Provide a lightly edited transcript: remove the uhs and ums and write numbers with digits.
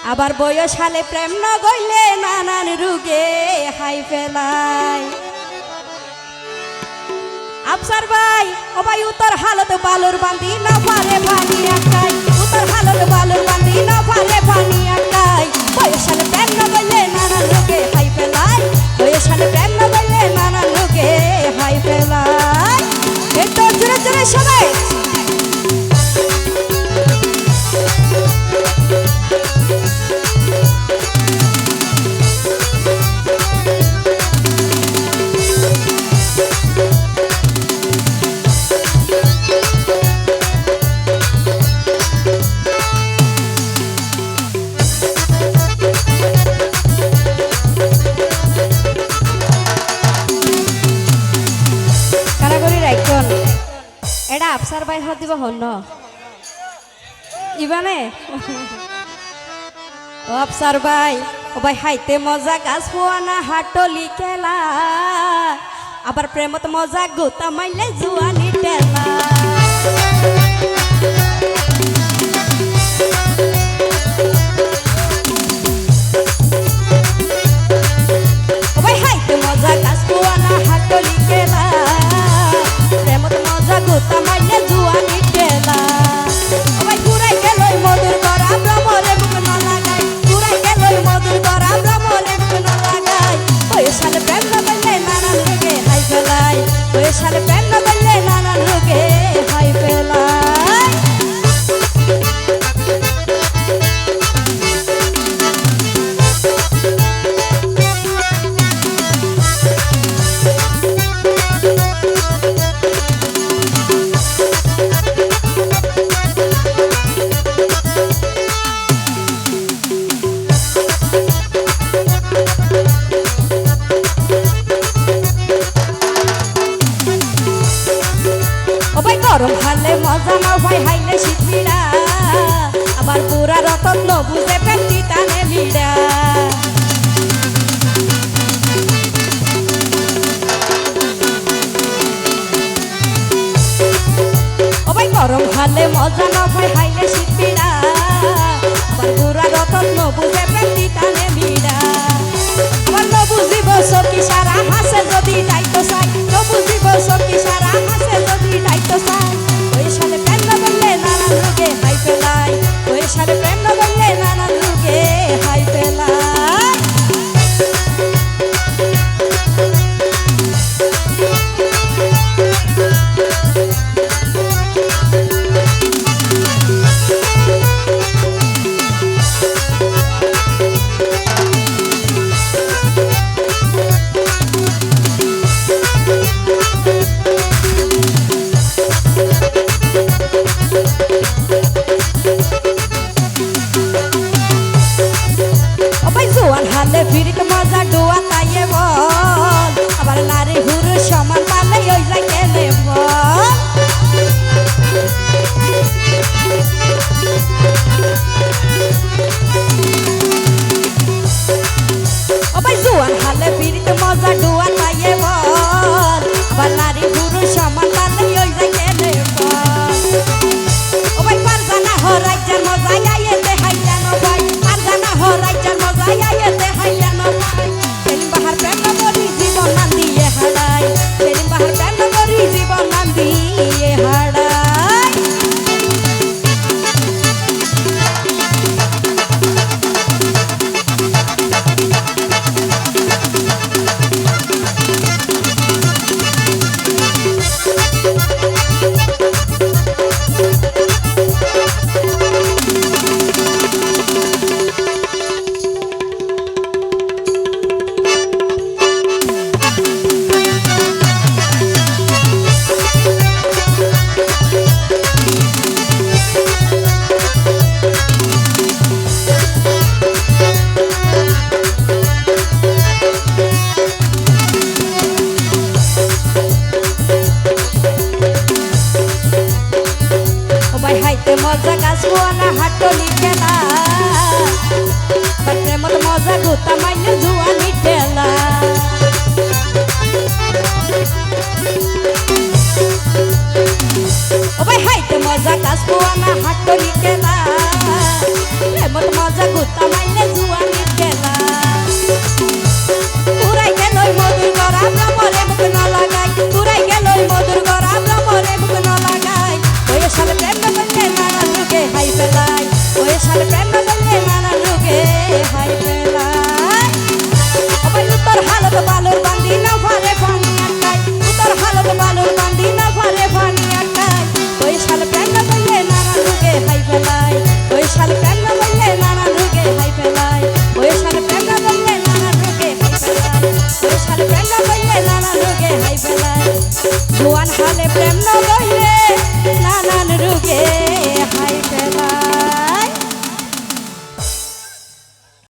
আবার বয়স হালে প্রেম ন গইলে নানান রুগে হাই ফেলাই। আফসার ভাই ও ভাই উত্তর হালত বালুর বান্দি না পারে পানি আটকাই, উত্তর হালত বালুর বান্দি না পারে পানি আটকাই। বয়স হালে প্রেম ন গইলে নানান রুগে হাই ফেলাই, বয়স হালে প্রেম ন গইলে নানান রুগে হাই ফেলাই। একটু জোরে জোরে সবাই এটা আফসার ভাই হত দিব হন ইবানে ও আফসার ভাই ও ভাই হাইতে মজা গাছ পোয়ানা হাটলি খেলা, আবার প্রেমত মজা গোতা মাইলে জুয়ানি টেলা। ও ভাই হাইতে মজা গাছ পোয়ানা হাটলি খেলা, প্রেমত মজা গোতা মাইলে জুয়ানি টেলা। ও ভাই ঘুরাই গেলই মধুর করা ভ্রমরে মুখ না লাগাই, ঘুরাই গেলই মধুর করা ভ্রমরে মুখ না লাগাই। বয়স হালে প্রেম না বললে নানান রোগে হাই ফেলাই, বয়স হালে প্রেম না বললে নানান রোগে হাই ফেলাই। গরম হালে মজা না ভাই হাইলে শীতবিড়া, আবার পুরা রতন ন বুঝে পেটি টানে ভিড়া। ও ভাই গরম হালে মজা না ভাই হাইলে শীতবিড়া, আবার পুরা রতন ন বুঝে পেটি টানে ভিড়া। আবার ন বুঝিব সখী সারা হাসে যদি দায়িত্ব চাই, ন বুঝিব সখী সারা হাসে যদি দায়িত্ব চাই। ওই সালে প্রেম না বললে নানান রোগে হাই ফেলাই, ওই সালে প্রেম না বললে নানান রোগে হাই ফেলাই। হালে ফিরিত মজা ডোয়া তাইয়ে বল, আবার নারী হুরু সমান পালে ওই যাই কেনে বল। ও ভাই জোয়ান হালে ফিরিত মজা ডোয়া তাইয়ে বল, আবার নারী হুরু সমান পালে ওই যাই কেনে বল। ও ভাই পারজানা হ রাজ্যের মজা আইয়ে দে হাই জান ভাই, পারজানা হ রাজ্যের মজা আইয়ে দে হাই জান ভাই। সেদিন বাহার প্রেম না করি জীবন নাম দিয়ে হারাই, সেদিন বাহার প্রেম না করি জীবন নাম দিয়ে হারাই। হাইতে মজা গাছ পোয়ানা হাটলি খেলা, প্রেমত মজা গোতা মাইলে জুয়ানি ঠেলা। ও ভাই হাইতে মজা গাছ পোয়ানা হাটলি খেলা, প্রেমত মজা গুতা মাইলে জুয়ানি খেলা পুরাই গেল মধুর গড়া ভ্রমরে মুখ না লাগাই পুরাই গেল মধুর গড়া ভ্রমরে মুখ না লাগাই ওই সালে প্রেম করতে নানা যুগে হাই ফেলাই ওই সালে প্রেম